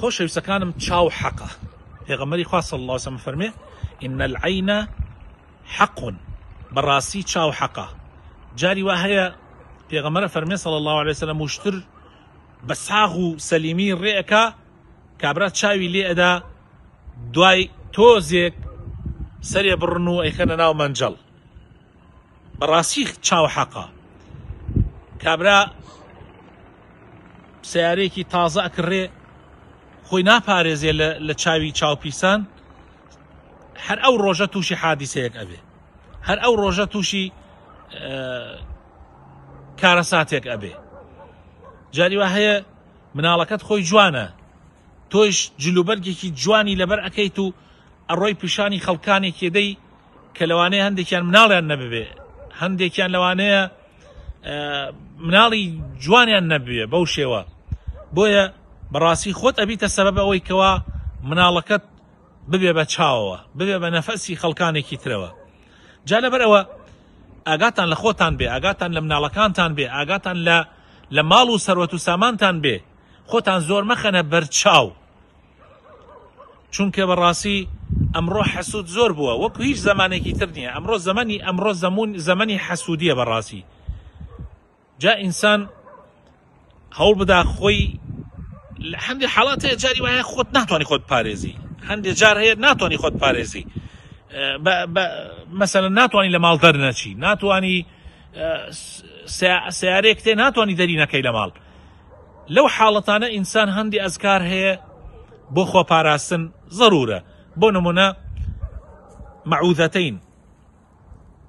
خۆشەویستەکانم چاو حەقە. پێغەمبەری خوا صلی الله علیه و سلم فەرمێ ئین العین حەق، بەڕاستی چاو حەقە. جاری وا هەیە پێغەمبەر فەرمێ صلی الله علیه و سلم وشتر بە ساغ و سەلیمی ڕێەکە کابرا چاوی لێ ئەدا دوای تۆزێک سەرێ بڕن و ئەیخەنە ناو مەنجەڵ. بەڕاستی چاو حەقە. کابرا سیارەیەکی تازە ئەکڕێ خۆی ناپارێزێ لە چاوی چاوپیسان، هەر ئەو ڕۆژە تووشی حادیسەیەک ئەبێ، هەر ئەو ڕۆژە تووشی کارەساتێک ئەبێ. جاری وا هەیە مناڵەکەت خۆی جوانە، تۆیش جلوبەرگێکی جوانی لەبەر ئەەکەیت و ئەڕۆی پیشانی خەڵکانێکی دەی کە لەوانەیە هەندێکیان مناڵیان نەببێ، هەندێکیان لەوانەیە مناڵی جوانیان نەبوێ بەو شێوە. بۆیە بەڕاستی خۆت ئەبیتە سەبەب ئەوەی کەوا مناڵەکەت ببێ بە چاوەوە، ببێ بە نەفەسی خەڵکانێکی ترەوە. جا لەبەرەوە ئاگاتان لە خۆتان بێ، ئاگاتان لە مناڵەکانتان بێ، ئاگاتان لە ماڵ و سەروەت و سامانتان بێ. خۆتان زۆر مەخەنە بەرچاو، چونکە بەڕاستی ئەمڕۆ حەسوود زۆر بووە، وەکو هیچ زمانێکی تر نییە. ئەمڕۆ زەمەنی حەسوودیە بەڕاستی. جا ئینسان هەوڵ بدا خۆی لە هەندێک حاڵات هەیە جاری وایە خۆت ناتوانانی خۆت پارێزی، هەندێک جار هەیە ناتوانانی خۆت پارێزی. مەسەلەن ناتوانانی لە ماڵ دەرنەچی، ناتوانانی سیارەیەک تێ ناتوانانی دەری نەکەی لە ماڵ. لەو حاڵەتانە ئینسان هەندی ئەزکار هەیە بۆ خۆپاراستن ضرورە. بۆ نمونە مەعوذەتەین،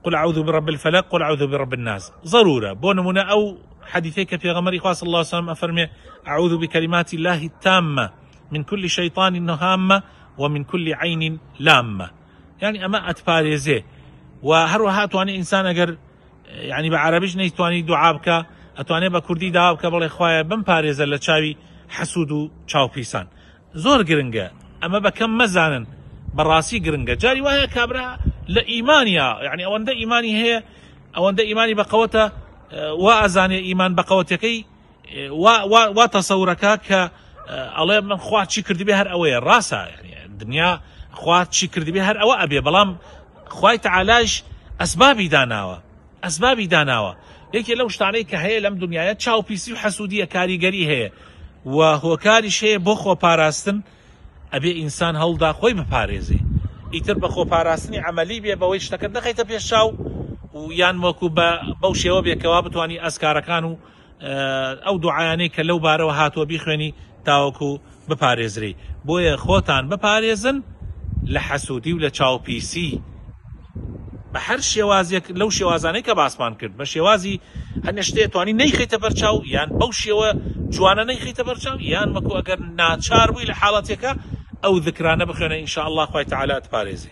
قل أعوذ برب الفلق قل أعوذ برب الناس، ضرورة. بۆ نمونە ئەو حديثيك پێغەمبەری خوا صلی الله عليه وسلم أفرمي أعوذ بكلمات الله التامة من كل شيطان هامة ومن كل عين لامة. يعني أما أتباريزي وهروها تواني إنسان أجر يعني بعربيش نيتواني دعابك أتواني بكردي دعابك بالله خوايا بمباريزة لتشاوي حسود تشاو بيسان زور جرنجا. أما بكم مزانا براسي جرنجا جاري وهي كابرا لإيمانيا، يعني أوند إيماني هي أوند إيماني بقوته وأزاني إيمان بقوتكي وتصورك ك الله من خوات شي كردي بها أوي راسا، يعني الدنيا خوات شي كردي بها أو أبي بلام خوات علاج أسبابي داناوة يكي لو اشتعليك هي لم دنيا تشاو بيسي وحسودية كاريجري هي وهو كاري شيء بخو باراستن أبي إنسان هەڵدا خۆی بپارێزێ. ئیتر بە خۆپاراستنی عملی بێ بەوەی شتەکە نەخەیتە پێشاو و یان وەکو بەو شێوە بێکەوە بتوانی ئەسکارەکان و ئەو دوعایانەی کە لەو بارەوە هاتووە بیخوێنی تاوەکو بپارێزری. بۆیە خۆتان بپارێزن لە حەسوودی و لە چاوپیسی بە هەر شێوازێک لەو شێوازانەی کە باسمان کرد، بە شێوازی هەندێک شتێ توانی نەیخەیتە بەرچاو، یان بەو شێوە جوانە نەیخەیتە بەرچاو، یان وەکو ئەگەر ناچار بووی لە حاڵەتێکە ئەو ذکرانە بخوێنە ئینشاء الله خوای تەعالی ئەتپارێزێ.